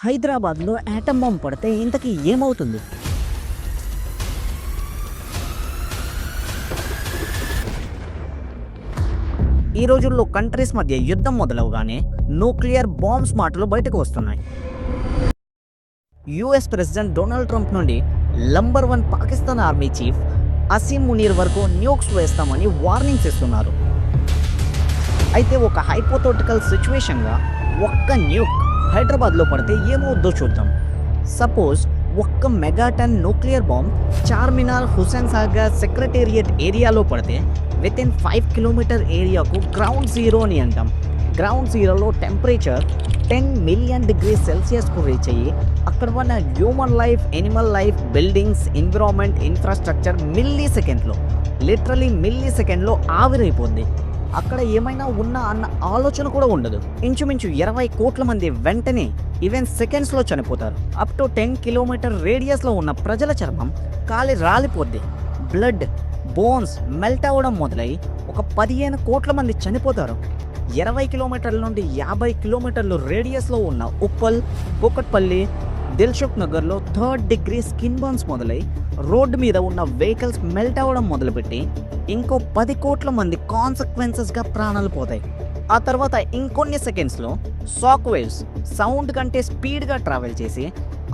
హైదరాబాద్లో atom bomb పడితే ఇంతకీ ఏమవుతుంది? ఈ రోజుల్లో కంట్రీస్ మధ్య యుద్ధం మొదలవగానే న్యూక్లియర్ బాంబ్స్ మాటలు బయటకు వస్తున్నాయి. యుఎస్ ప్రెసిడెంట్ డొనాల్డ్ ట్రంప్ నుండి number 1 Pakistan army chief Asim Munir వరకు న్యూక్స్ వేస్తామని వార్నింగ్స్ ఇస్తున్నారు. అయితే ఒక హైపోథెటికల్ సిచ్యువేషన్గా ఒక్క న్యూక్ హైదరాబాద్లో పడితే ఏమవుద్దో చూద్దాం. సపోజ్ ఒక్క megaton nuclear bomb Charminar, Hussain Sagar, secretariat ఏరియాలో పడితే వితిన్ 5 కిలోమీటర్ ఏరియాకు గ్రౌండ్ జీరో అని అంటాం. గ్రౌండ్ జీరోలో టెంపరేచర్ 10 మిలియన్ డిగ్రీ సెల్సియస్కు రీచ్ అయ్యి అక్కడ ఉన్న human life, animal life, buildings, environment, infrastructure literally మిల్లీ సెకండ్లో ఆవిరైపోద్ది. అక్కడ ఏమైనా ఉన్నా అన్న ఆలోచన కూడా ఉండదు. ఇంచుమించు 20 కోట్ల మంది వెంటనే ఈవెన్ సెకండ్స్లో చనిపోతారు. అప్ టు 10 కిలోమీటర్ రేడియస్లో ఉన్న ప్రజల చర్మం కాలి రాలిపోద్ది. బ్లడ్, బోన్స్ మెల్ట్ అవ్వడం మొదలై ఒక 15 కోట్ల మంది చనిపోతారు. 20 కిలోమీటర్ల నుండి 50 కిలోమీటర్లు రేడియస్లో ఉన్న ఉప్పల్, కూకట్పల్లి, దిల్సుఖ్ నగర్లో 3rd డిగ్రీ స్కిన్ బర్న్స్ మొదలై రోడ్డు మీద ఉన్న వెహికల్స్ మెల్ట్ అవ్వడం మొదలుపెట్టి ఇంకో 10 కోట్ల మంది కాన్సిక్వెన్సెస్గా ప్రాణాలు పోతాయి. ఆ తర్వాత ఇంకొన్ని సెకండ్స్లో షాక్ వేవ్స్ సౌండ్ కంటే స్పీడ్గా ట్రావెల్ చేసి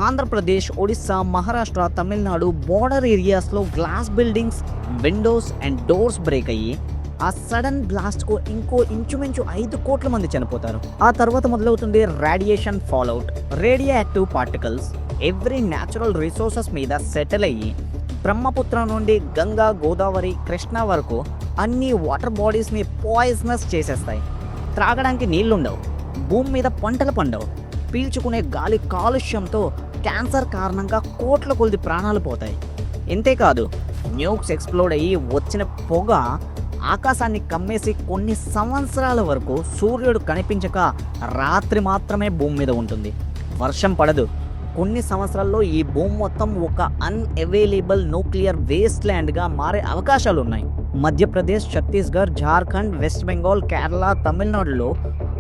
ఆంధ్రప్రదేశ్, ఒడిస్సా, మహారాష్ట్ర, తమిళనాడు బోర్డర్ ఏరియాస్లో glass buildings, Windows and doors break అయ్యి ఆ సడన్ బ్లాస్ట్కు ఇంకో ఇంచుమించు 5 కోట్ల మంది చనిపోతారు. ఆ తర్వాత మొదలవుతుంది radiation fallout. Radioactive particles every natural resources మీద సెటిల్ అయ్యి బ్రహ్మపుత్ర నుండి గంగా, గోదావరి, కృష్ణ వరకు అన్ని వాటర్ బాడీస్ని పాయిజనస్ చేసేస్తాయి. త్రాగడానికి నీళ్లుండవు, భూమి మీద పంటలు పండవు, పీల్చుకునే గాలి కాలుష్యంతో క్యాన్సర్ కారణంగా కోట్ల కొద్ది ప్రాణాలు పోతాయి. ఇంతేకాదు, న్యూక్స్ ఎక్స్ప్లోడ్ అయ్యి వచ్చిన పొగ ఆకాశాన్ని కమ్మేసి కొన్ని సంవత్సరాల వరకు సూర్యుడు కనిపించక రాత్రి మాత్రమే భూమి మీద ఉంటుంది. వర్షం పడదు. కొన్ని సంవత్సరాల్లో ఈ భూమి మొత్తం ఒక అన్అవైలబుల్ న్యూక్లియర్ వేస్ట్ ల్యాండ్గా మారే అవకాశాలు ఉన్నాయి. మధ్యప్రదేశ్, ఛత్తీస్గఢ్, జార్ఖండ్, వెస్ట్ బెంగాల్, కేరళ, తమిళనాడులో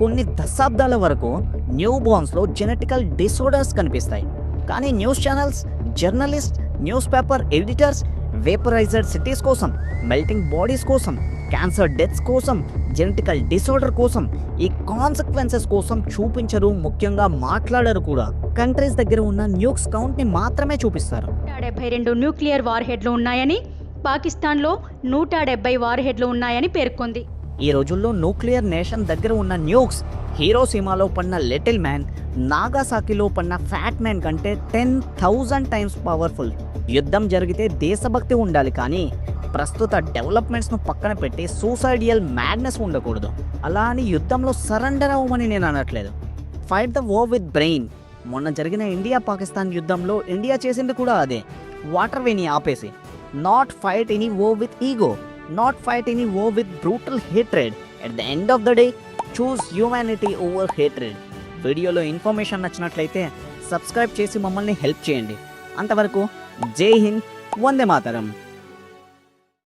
కొన్ని దశాబ్దాల వరకు న్యూ బోర్న్స్లో జెనెటికల్ డిసార్డర్స్ కనిపిస్తాయి. కానీ news channels, journalist, news paper editors vaporized cities కోసం, మెల్టింగ్ బాడీస్ కోసం, క్యాన్సర్ డెత్స్ కోసం, జెనెటికల్ డిసార్డర్ కోసం, ఈ కాన్సిక్వెన్సెస్ కోసం చూపించరు. ముఖ్యంగా మాట్లాడరు కూడా. కంట్రీస్ దగ్గర ఉన్న న్యూక్స్ కౌంట్ని మాత్రమే చూపిస్తారు. 172 న్యూక్లియర్ వార్ హెడ్లు ఉన్నాయని, పాకిస్తాన్లో 170 వార్ హెడ్లు ఉన్నాయని పేర్కొంది. ఈ రోజుల్లో న్యూక్లియర్ నేషన్ దగ్గర ఉన్న న్యూక్స్ హీరోసీమాలో పడిన లిటిల్ మ్యాన్, నాగాసాకిలో పడిన ఫ్యాట్ మ్యాన్ కంటే 10,000 టైమ్స్ పవర్ఫుల్. యుద్ధం జరిగితే దేశభక్తి ఉండాలి, కానీ ప్రస్తుత డెవలప్మెంట్స్ను పక్కన పెట్టి సూసైడియల్ మ్యాడ్నెస్ ఉండకూడదు. అలా అని యుద్ధంలో సరెండర్ అవ్వమని నేను అనట్లేదు. Fight the war with brain. మొన్న జరిగిన ఇండియా పాకిస్తాన్ యుద్ధంలో ఇండియా చేసింది కూడా అదే. వాటర్ వేని ఆపేసి. Not fight any war with ego, not fight any war with brutal hatred. At the end of the day choose humanity over hatred. వీడియోలో information నచ్చినట్లయితే subscribe చేసి మమ్మల్ని హెల్ప్ చేయండి. అంతవరకు జై హింద్, వందే మాతరం.